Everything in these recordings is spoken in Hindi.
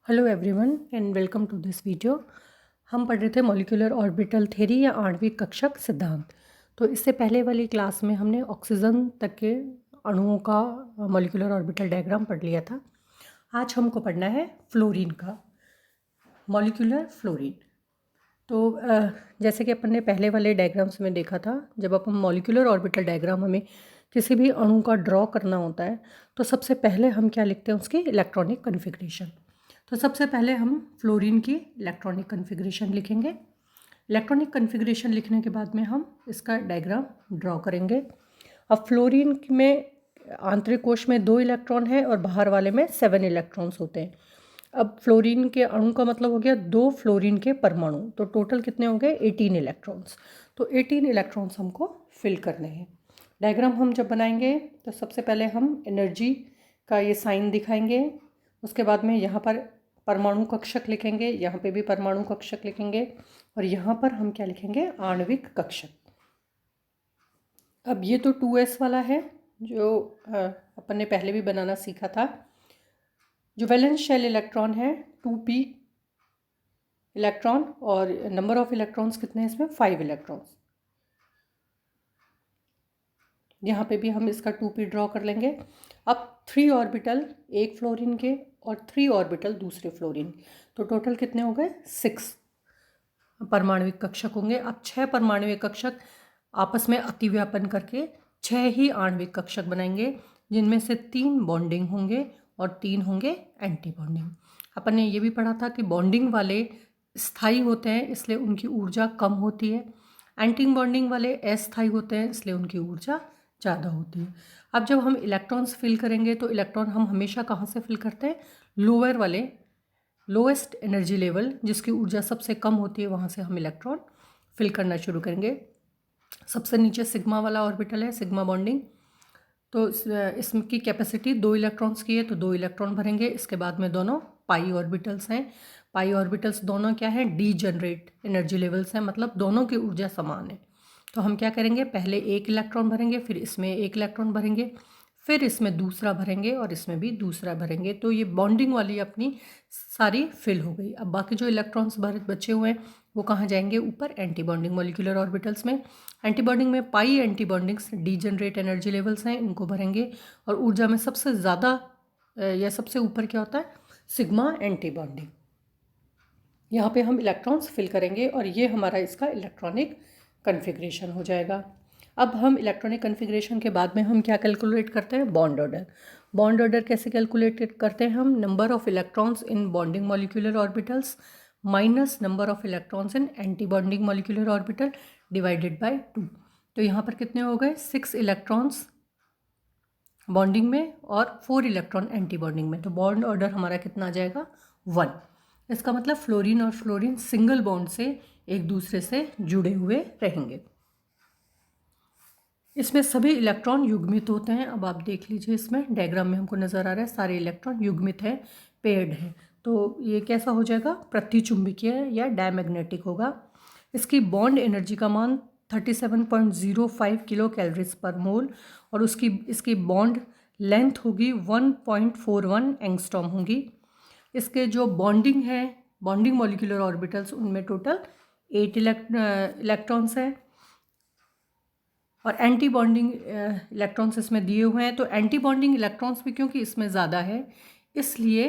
Hello everyone and welcome to this video. हम पढ़ रहे थे मॉलिक्यूलर ऑर्बिटल थ्योरी या आणविक कक्षक सिद्धांत। तो इससे पहले वाली क्लास में हमने ऑक्सीजन तक के अणुओं का मॉलिक्यूलर ऑर्बिटल डायग्राम पढ़ लिया था। आज हमको पढ़ना है फ्लोरीन का मॉलिक्यूलर फ्लोरीन। तो जैसे कि अपन ने पहले वाले डायग्राम्स में देखा था, जब अपन मॉलिक्यूलर ऑर्बिटल डायग्राम हमें किसी भी अणु का ड्रॉ करना होता है तो सबसे पहले हम क्या लिखते हैं, उसकी इलेक्ट्रॉनिक कन्फिग्रेशन। तो सबसे पहले हम फ्लोरीन की इलेक्ट्रॉनिक कन्फिग्रेशन लिखेंगे। इलेक्ट्रॉनिक कन्फिग्रेशन लिखने के बाद में हम इसका डायग्राम ड्रॉ करेंगे। अब फ्लोरीन में आंतरिक कोश में 2 इलेक्ट्रॉन है और बाहर वाले में 7 इलेक्ट्रॉन्स होते हैं। अब फ्लोरीन के अणु का मतलब हो गया 2 फ्लोरीन के परमाणु, तो टोटल कितने हो गए 18 इलेक्ट्रॉन्स। तो 18 इलेक्ट्रॉन्स हमको फिल करने हैं। डायग्राम हम जब बनाएंगे तो सबसे पहले हम एनर्जी का ये साइन दिखाएंगे, उसके बाद में यहाँ पर परमाणु कक्षक लिखेंगे, यहाँ पे भी परमाणु कक्षक लिखेंगे और यहाँ पर हम क्या लिखेंगे, आणविक कक्षक। अब ये तो 2s वाला है जो अपन ने पहले भी बनाना सीखा था। जो वैलेंस शेल इलेक्ट्रॉन है 2p इलेक्ट्रॉन और नंबर ऑफ इलेक्ट्रॉन्स कितने हैं इसमें, 5 इलेक्ट्रॉन्स। यहाँ पे भी हम इसका 2p ड्रॉ कर लेंगे। अब 3 ऑर्बिटल एक फ्लोरीन के और 3 ऑर्बिटल दूसरे फ्लोरीन, तो टोटल कितने हो गए 6 परमाणविक कक्षक होंगे। अब 6 परमाणविक कक्षक आपस में अतिव्यापन करके 6 ही आणविक कक्षक बनाएंगे, जिनमें से 3 बॉन्डिंग होंगे और 3 होंगे एंटी बॉन्डिंग। अपन ने ये भी पढ़ा था कि बॉन्डिंग वाले स्थायी होते हैं इसलिए उनकी ऊर्जा कम होती है, एंटी बॉन्डिंग वाले अस्थायी होते हैं इसलिए उनकी ऊर्जा ज़्यादा होती है। अब जब हम इलेक्ट्रॉन्स फिल करेंगे तो इलेक्ट्रॉन हम हमेशा कहाँ से फिल करते हैं, लोअर वाले लोएस्ट एनर्जी लेवल जिसकी ऊर्जा सबसे कम होती है वहाँ से हम इलेक्ट्रॉन फिल करना शुरू करेंगे। सबसे नीचे सिग्मा वाला ऑर्बिटल है, सिग्मा बॉन्डिंग, तो इसकी कैपेसिटी 2 इलेक्ट्रॉन्स की है तो 2 इलेक्ट्रॉन भरेंगे। इसके बाद में दोनों पाई ऑर्बिटल्स हैं। पाई ऑर्बिटल्स दोनों क्या है, डीजनरेट एनर्जी लेवल्स हैं, मतलब दोनों की ऊर्जा समान है। तो हम क्या करेंगे, पहले 1 इलेक्ट्रॉन भरेंगे, फिर इसमें 1 इलेक्ट्रॉन भरेंगे, फिर इसमें दूसरा भरेंगे और इसमें भी दूसरा भरेंगे। तो ये बॉन्डिंग वाली अपनी सारी फिल हो गई। अब बाकी जो इलेक्ट्रॉन्स बचे हुए हैं वो कहाँ जाएंगे, ऊपर एंटी बॉन्डिंग मॉलिक्यूलर ऑर्बिटल्स में। एंटी बॉन्डिंग में pi anti bondings degenerate energy levels हैं, इनको भरेंगे। और ऊर्जा में सबसे ज़्यादा या सबसे ऊपर क्या होता है, सिग्मा एंटी बॉन्डिंग। यहाँ पे हम इलेक्ट्रॉन्स फिल करेंगे और ये हमारा इसका इलेक्ट्रॉनिक कन्फिग्रेशन हो जाएगा। अब हम इलेक्ट्रॉनिक कन्फिग्रेशन के बाद में हम क्या कैलकुलेट करते हैं, बॉन्ड ऑर्डर। बॉन्ड ऑर्डर कैसे कैलकुलेट करते हैं हम, number of electrons in bonding molecular orbitals minus number of electrons in anti bonding molecular orbital divided by 2। तो यहाँ पर कितने हो गए, 6 इलेक्ट्रॉन्स बॉन्डिंग में और 4 इलेक्ट्रॉन एंटी बॉन्डिंग में। तो बॉन्ड ऑर्डर हमारा कितना आ जाएगा, 1। इसका मतलब फ्लोरीन और फ्लोरीन सिंगल बॉन्ड से एक दूसरे से जुड़े हुए रहेंगे। इसमें सभी इलेक्ट्रॉन युग्मित होते हैं। अब आप देख लीजिए, इसमें डायग्राम में हमको नज़र आ रहा है सारे इलेक्ट्रॉन युग्मित है, पेयर्ड है। तो ये कैसा हो जाएगा, प्रतिचुंबकीय या डायमैग्नेटिक होगा। इसकी बॉन्ड एनर्जी का मान 37.05 किलो कैलोरीज पर मोल और इसकी बॉन्ड लेंथ होगी 1.41 एंगस्ट्रॉम होगी। इसके जो बॉन्डिंग है, बॉन्डिंग मॉलिक्यूलर ऑर्बिटल्स, उनमें टोटल 8 इलेक्ट्रॉन्स हैं और एंटी बॉन्डिंग इलेक्ट्रॉन्स इसमें दिए हुए हैं। तो एंटी बॉन्डिंग इलेक्ट्रॉन्स भी क्योंकि इसमें ज़्यादा है इसलिए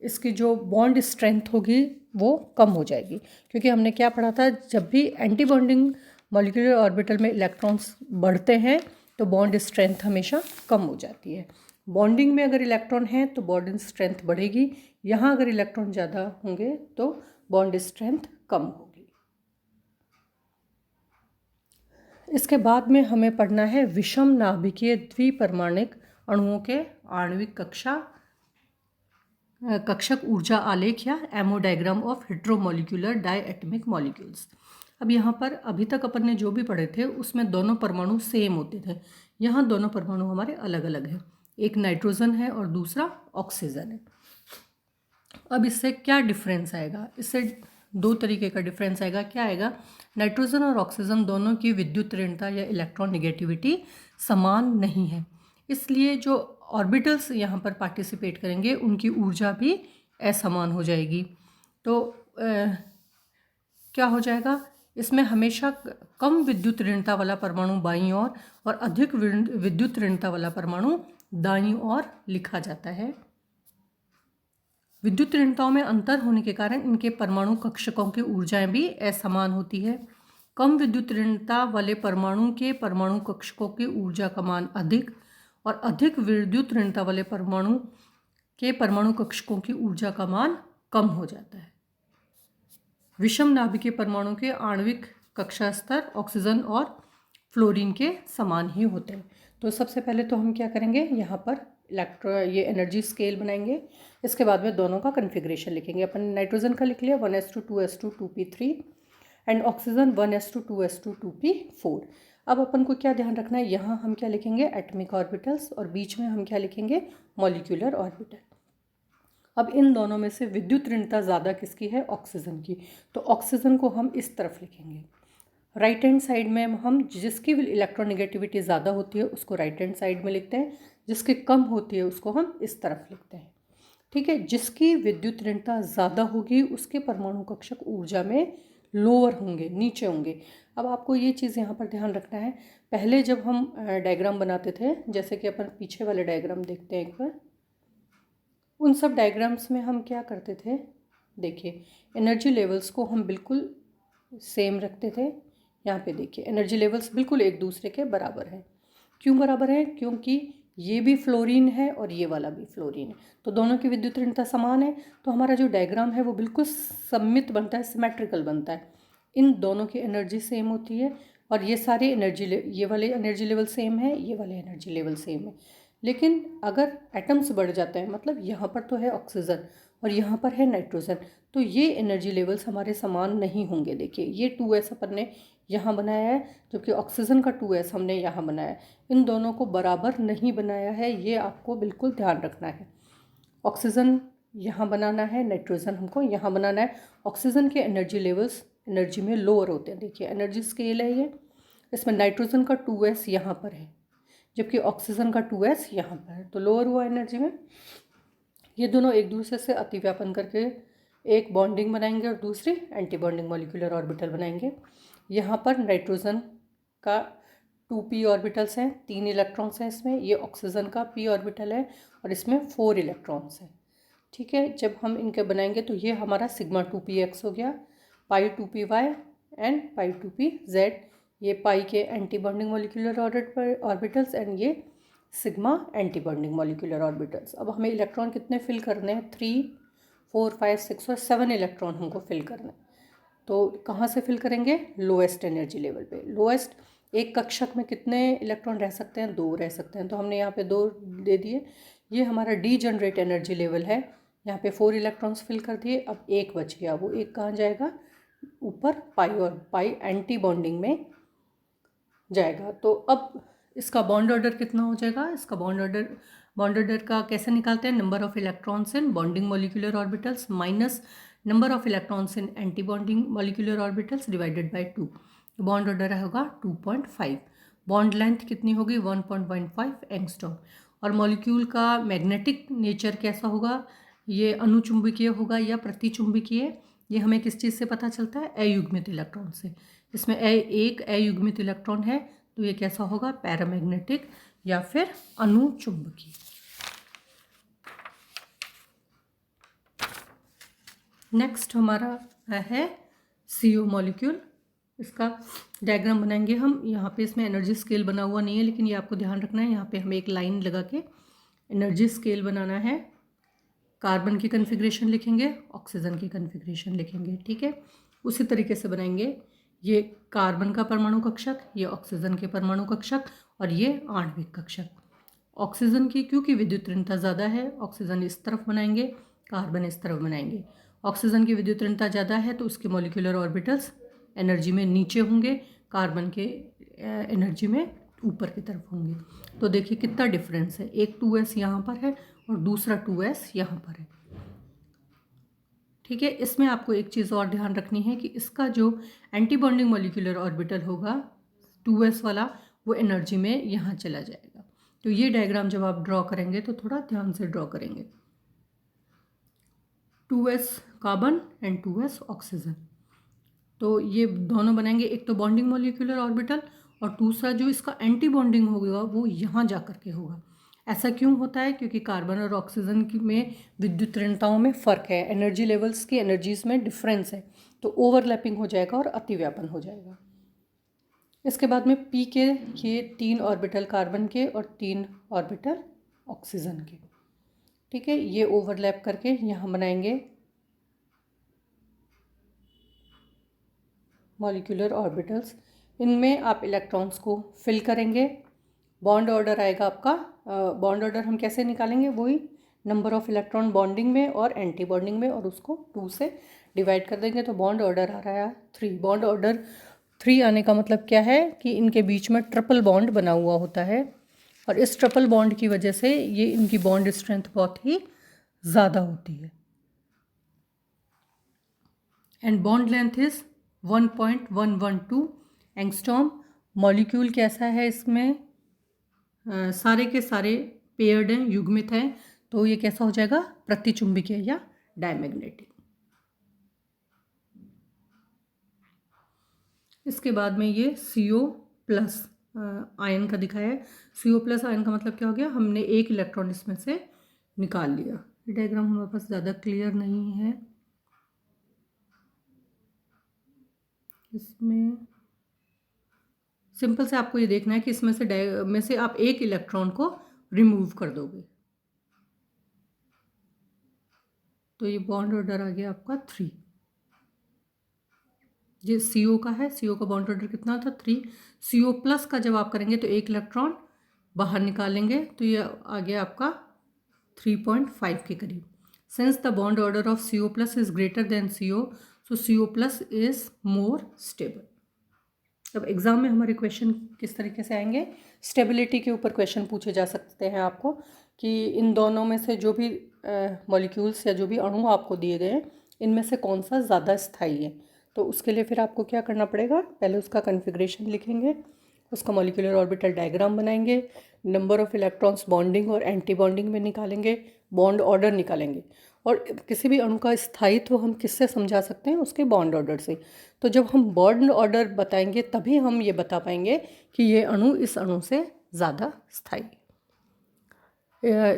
इसकी जो बॉन्ड स्ट्रेंथ होगी वो कम हो जाएगी, क्योंकि हमने क्या पढ़ा था, जब भी एंटी बॉन्डिंग मॉलिक्यूलर ऑर्बिटल में इलेक्ट्रॉन्स बढ़ते हैं तो बॉन्ड स्ट्रेंथ हमेशा कम हो जाती है। बॉन्डिंग में अगर इलेक्ट्रॉन है तो बॉन्ड स्ट्रेंथ बढ़ेगी, यहाँ अगर इलेक्ट्रॉन ज़्यादा होंगे तो बॉन्ड स्ट्रेंथ कम होगी। इसके बाद में हमें पढ़ना है विषम नाभिकीय द्विपरमाणिक अणुओं के आणविक कक्षक ऊर्जा आलेख या एमो डायग्राम ऑफ हेट्रोमॉलिक्यूलर डायएटमिक मॉलिक्यूल्स। अब यहाँ पर अभी तक अपन ने जो भी पढ़े थे उसमें दोनों परमाणु सेम होते थे, यहाँ दोनों परमाणु हमारे अलग अलग हैं, एक नाइट्रोजन है और दूसरा ऑक्सीजन है। अब इससे क्या डिफरेंस आएगा, इससे 2 तरीके का डिफरेंस आएगा। क्या आएगा, नाइट्रोजन और ऑक्सीजन दोनों की विद्युत ऋणता या इलेक्ट्रॉन नेगेटिविटी समान नहीं है, इसलिए जो ऑर्बिटल्स यहाँ पर पार्टिसिपेट करेंगे उनकी ऊर्जा भी असमान हो जाएगी। तो क्या हो जाएगा, इसमें हमेशा कम विद्युत ऋणता वाला परमाणु बाईं ओर और अधिक विद्युत ऋणता वाला परमाणु दाईं ओर लिखा जाता है। विद्युत ऋणताओं में अंतर होने के कारण इनके परमाणु कक्षकों की ऊर्जाएं भी असमान होती है। कम विद्युत ऋणता वाले परमाणु के परमाणु कक्षकों की ऊर्जा का मान अधिक और अधिक विद्युत ऋणता वाले परमाणु के परमाणु कक्षकों की ऊर्जा का मान कम हो जाता है। विषम नाभिकीय परमाणु के आणविक कक्षा स्तर ऑक्सीजन और फ्लोरीन के समान ही होते हैं। तो सबसे पहले तो हम क्या करेंगे, यहाँ पर ये एनर्जी स्केल बनाएंगे। इसके बाद में दोनों का कन्फिग्रेशन लिखेंगे। अपन नाइट्रोजन का लिख लिया 1s2 2s2 2p3 and oxygen 1s2 2s2 2p4। अब अपन को क्या ध्यान रखना है, यहाँ हम क्या लिखेंगे, एटॉमिक ऑर्बिटल्स, और बीच में हम क्या लिखेंगे, मॉलिक्यूलर ऑर्बिटल। अब इन दोनों में से विद्युत ऋणता ज़्यादा किसकी है, ऑक्सीजन की। तो ऑक्सीजन को हम इस तरफ लिखेंगे। राइट हैंड साइड में हम जिसकी इलेक्ट्रोनेगेटिविटी ज़्यादा होती है उसको राइट हैंड साइड में लिखते हैं, जिसकी कम होती है उसको हम इस तरफ लिखते हैं। ठीक है, जिसकी विद्युत ऋणता ज़्यादा होगी उसके परमाणु कक्षक ऊर्जा में लोअर होंगे, नीचे होंगे। अब आपको ये चीज़ यहाँ पर ध्यान रखना है, पहले जब हम डायग्राम बनाते थे, जैसे कि अपन पीछे वाले डायग्राम देखते हैं एक बार, उन सब डायग्राम्स में हम क्या करते थे, देखिए एनर्जी लेवल्स को हम बिल्कुल सेम रखते थे। यहाँ पे देखिए एनर्जी लेवल्स बिल्कुल एक दूसरे के बराबर है। क्यों बराबर है, क्योंकि ये भी फ्लोरीन है और ये वाला भी फ्लोरीन है, तो दोनों की विद्युत ऋणता समान है। तो हमारा जो डायग्राम है वो बिल्कुल सममित बनता है, सिमेट्रिकल बनता है। इन दोनों की एनर्जी सेम होती है और ये सारे ये वाले एनर्जी लेवल सेम है, ये वाले एनर्जी लेवल सेम है। लेकिन अगर एटम्स बढ़ जाते हैं, मतलब यहाँ पर तो है ऑक्सीजन और यहाँ पर है नाइट्रोजन, तो ये एनर्जी लेवल्स हमारे समान नहीं होंगे। देखिए ये 2s अपन ने यहाँ बनाया है, जबकि ऑक्सीजन का 2s हमने यहाँ बनाया है। इन दोनों को बराबर नहीं बनाया है, ये आपको बिल्कुल ध्यान रखना है। ऑक्सीजन यहाँ बनाना है, नाइट्रोजन हमको यहाँ बनाना है। ऑक्सीजन के एनर्जी लेवल्स एनर्जी में लोअर होते हैं। देखिए एनर्जी स्केल है ये, इसमें नाइट्रोजन का 2s यहाँ पर है, जबकि ऑक्सीजन का 2s यहाँ पर है, तो लोअर हुआ एनर्जी में। ये दोनों एक दूसरे से अतिव्यापन करके एक बॉन्डिंग बनाएंगे और दूसरी एंटी बॉन्डिंग मॉलिक्यूलर ऑर्बिटल बनाएंगे। यहाँ पर नाइट्रोजन का 2p ऑर्बिटल्स हैं, 3 इलेक्ट्रॉन्स हैं इसमें। ये ऑक्सीजन का p ऑर्बिटल है और इसमें 4 इलेक्ट्रॉन्स हैं। ठीक है, जब हम इनके बनाएंगे तो ये हमारा सिग्मा 2px हो गया, पाई 2py एंड पाई 2pz। ये पाई के anti bonding molecular orbitals and ये sigma anti bonding molecular orbitals. अब हमें इलेक्ट्रॉन कितने फिल करने हैं, 3 4 5 6 और 7 इलेक्ट्रॉन हमको फिल करना है। तो कहाँ से फिल करेंगे, लोएस्ट एनर्जी लेवल पे। लोएस्ट एक कक्षक में कितने इलेक्ट्रॉन रह सकते हैं, 2 रह सकते हैं, तो हमने यहाँ पे 2 दे दिए। ये हमारा डीजनरेट एनर्जी लेवल है, यहाँ पे 4 इलेक्ट्रॉन्स फिल कर दिए। अब एक बच गया, वो एक कहाँ जाएगा, ऊपर पाई, और पाई एंटी बॉन्डिंग में जाएगा। तो अब इसका बॉन्ड ऑर्डर कितना हो जाएगा, इसका बॉन्ड ऑर्डर का कैसे निकालते हैं, number of electrons in bonding molecular orbitals minus number of electrons in anti bonding molecular orbitals divided by 2। Bond order होगा 2.5। बॉन्ड लेंथ कितनी होगी, 1.15 एंगस्ट्रॉम। और मॉलिक्यूल का मैग्नेटिक नेचर कैसा होगा, ये अनुचुंबकीय होगा या प्रतिचुंबकीय, ये हमें किस चीज़ से पता चलता है, अयुग्मित इलेक्ट्रॉन से। इसमें एक अयुग्मित इलेक्ट्रॉन है, तो ये कैसा होगा, पैरामैग्नेटिक या फिर अनुचुंबकीय। नेक्स्ट हमारा है CO मॉलिक्यूल। इसका डायग्राम बनाएंगे हम। यहाँ पे इसमें एनर्जी स्केल बना हुआ नहीं है, लेकिन ये आपको ध्यान रखना है, यहाँ पे हमें एक लाइन लगा के एनर्जी स्केल बनाना है। कार्बन की कन्फिग्रेशन लिखेंगे, ऑक्सीजन की कन्फिग्रेशन लिखेंगे। ठीक है, उसी तरीके से बनाएंगे। ये कार्बन का परमाणु कक्षक, ये ऑक्सीजन के परमाणु कक्षक और ये आणविक कक्षक। ऑक्सीजन की क्योंकि विद्युत ऋणता ज़्यादा है, ऑक्सीजन इस तरफ बनाएंगे, कार्बन इस तरफ बनाएंगे। ऑक्सीजन की विद्युत ऋणता ज़्यादा है तो उसके मॉलिक्यूलर ऑर्बिटल्स एनर्जी में नीचे होंगे, कार्बन के एनर्जी में ऊपर की तरफ होंगे। तो देखिए कितना डिफरेंस है, एक 2s यहाँ पर है और दूसरा 2s यहाँ पर है। ठीक है, इसमें आपको एक चीज़ और ध्यान रखनी है कि इसका जो एंटी बॉन्डिंग मॉलिक्यूलर ऑर्बिटल होगा 2s वाला, वो एनर्जी में यहाँ चला जाएगा। तो ये डायग्राम जब आप ड्रॉ करेंगे तो थोड़ा ध्यान से ड्रॉ करेंगे। 2s carbon and 2s oxygen. तो ये दोनों बनाएंगे, एक तो बॉन्डिंग मॉलिक्यूलर ऑर्बिटल और दूसरा जो इसका एंटी बॉन्डिंग होगा वो यहाँ जा कर के होगा। ऐसा क्यों होता है? क्योंकि कार्बन और ऑक्सीजन की में विद्युत ऋणताओं में फ़र्क है, एनर्जी लेवल्स की एनर्जीज में डिफरेंस है, तो ओवरलैपिंग हो जाएगा और अतिव्यापन हो जाएगा। इसके बाद में पी के ये 3 ऑर्बिटल कार्बन के और 3 ऑर्बिटल ऑक्सीजन के, ठीक है, ये ओवरलैप करके यहाँ बनाएंगे मॉलिक्यूलर ऑर्बिटल्स। इनमें आप इलेक्ट्रॉन्स को फिल करेंगे, बॉन्ड ऑर्डर आएगा आपका। बॉन्ड ऑर्डर हम कैसे निकालेंगे? वही नंबर ऑफ इलेक्ट्रॉन बॉन्डिंग में और एंटी बॉन्डिंग में, और उसको 2 से डिवाइड कर देंगे, तो बॉन्ड ऑर्डर आ रहा है 3। बॉन्ड ऑर्डर 3 आने का मतलब क्या है कि इनके बीच में ट्रिपल बॉन्ड बना हुआ होता है, और इस ट्रिपल बॉन्ड की वजह से ये इनकी बॉन्ड स्ट्रेंथ बहुत ही ज़्यादा होती है। And bond length is 1.112 angstrom. Molecule कैसा है? इसमें सारे के सारे पेयर्ड हैं, युग्मित हैं, तो ये कैसा हो जाएगा? प्रतिचुंबकीय या डायमैग्नेटिक। इसके बाद में ये CO प्लस आयन का दिखाया है। CO प्लस आयन का मतलब क्या हो गया? हमने एक इलेक्ट्रॉन इसमें से निकाल लिया। ये डायग्राम हमारे पास ज़्यादा क्लियर नहीं है, इसमें सिंपल से आपको ये देखना है कि इसमें से आप एक इलेक्ट्रॉन को रिमूव कर दोगे, तो ये बॉन्ड ऑर्डर आ गया आपका 3। ये CO का है, CO का बॉन्ड ऑर्डर कितना था? 3। CO प्लस का जब आप करेंगे तो एक इलेक्ट्रॉन बाहर निकालेंगे, तो ये आ गया आपका 3.5 के करीब। Since the bond order of CO plus is greater than CO, so CO plus is more stable. अब एग्ज़ाम में हमारे क्वेश्चन किस तरीके से आएंगे? स्टेबिलिटी के ऊपर क्वेश्चन पूछे जा सकते हैं आपको, कि इन दोनों में से जो भी मॉलिक्यूल्स या जो भी अणु आपको दिए गए हैं, इनमें से कौन सा ज़्यादा स्थायी है। तो उसके लिए फिर आपको क्या करना पड़ेगा? पहले उसका कन्फिग्रेशन लिखेंगे, उसका मॉलिक्यूलर ऑर्बिटल डायग्राम बनाएंगे, नंबर ऑफ़ इलेक्ट्रॉन्स बॉन्डिंग और एंटी बॉन्डिंग में निकालेंगे, बॉन्ड ऑर्डर निकालेंगे। और किसी भी अणु का स्थायित्व हम किससे समझा सकते हैं? उसके बॉन्ड ऑर्डर से। तो जब हम बॉन्ड ऑर्डर बताएंगे तभी हम ये बता पाएंगे कि ये अणु इस अणु से ज़्यादा स्थायी।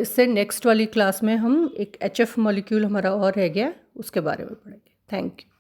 इससे नेक्स्ट वाली क्लास में हम एक HF मॉलिक्यूल हमारा और रह गया, उसके बारे में पढ़ेंगे। Thank you.